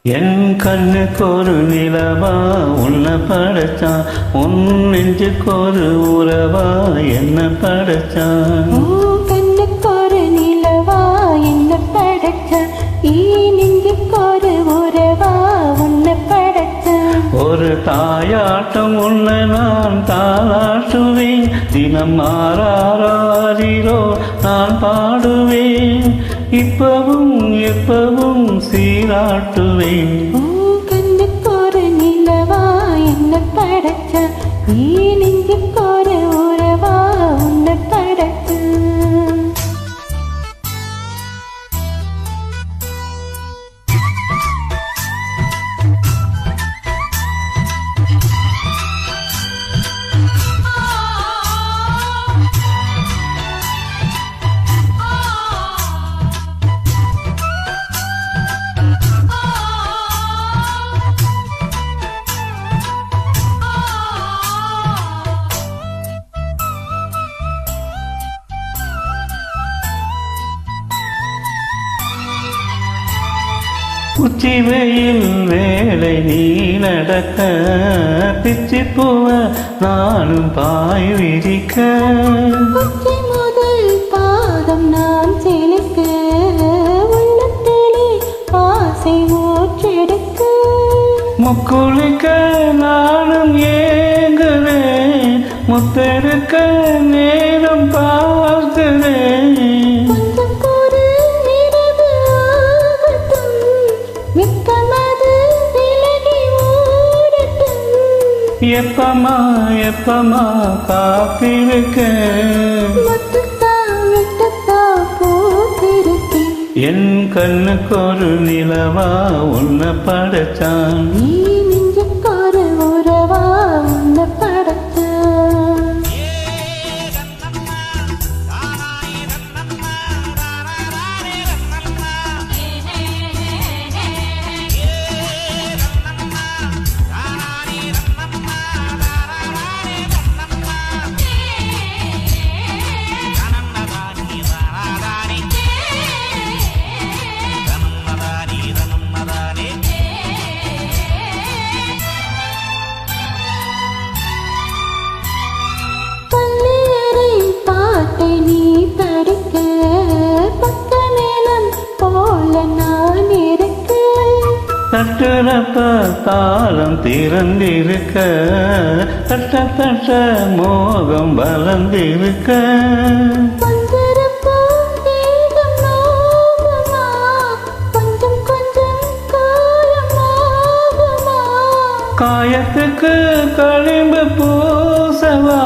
என் கண்ணுக்கு ஒரு நிலவா உன்னை படைச்சான், உன் நெஞ்சுக்கு ஒரு உறவா என்ன படைச்சான். கண்ணுக்கு ஒரு நிலவா என்ன படைச்சான், நெஞ்சுக்கு ஒரு உறவா உன்னை படைச்சான். ஒரு தாயாட்டம் உன்னை நான் தாளாட்டுவேன், தினம் மாறாரோ நான் பாடுவேன், இப்பவும் எப்பவும் சீராட்டுவேன். கண்ணுக்கு ஒரு நிலவா என்ன படைச்சான், நெஞ்சுக்கு ஒரு உறவா உன்னை படைச்சான். உச்சி வெயில் வேலை நீ நடக்க, பிச்சி பூவ நானும் பாய் விரிக்க, முதல் பாதம் நான் செலுக்க, உள்ளத்திலே ஆசை மூச்செடுக்க, முக்குளிக்க நானும் ஏங்குவேன், முத்தெடுக்க நேரம் பார்க்கிறேன். எப்பமா எப்பமா காத்திருக்க, என் கண்ணுக்கு ஒரு நிலவா உன்னை படைச்சான், நெஞ்சுக்கு ஒரு உறவா உன்னை படைச்சான். நீ தடுக்க பக்கமேலம் போல நான் இருக்க, தட்டுறப்ப தாளம் திறந்திருக்க, தட்ட தட்ட மோகம் வளர்ந்திருக்க, காயத்துக்கு களிம்பு பூசவா,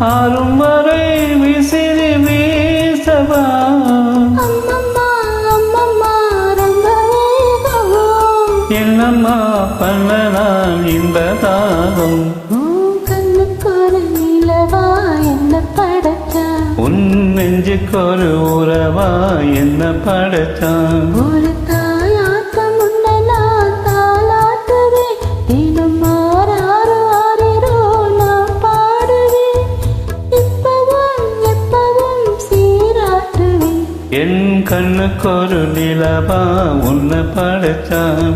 ஆறும் வரை விசிறி வீசவா, என்னம்மா பண்ண நான் இந்த தாகம். கண்ணுக்கு ஒரு நிலவா என்ன படைச்சான், உன் நெஞ்சுக்கு ஒரு உறவா என்ன படைச்சான். ஒரு தாயாட்டம் உன்னை நான் தாளாட்டுவேன், தினம் மாறாரோ நான் பாடுவேன், இப்பவும் எப்பவும் சீராட்டுவேன். என் கண்ணுக்கு ஒரு நிலவா உன்னை படைச்சான்.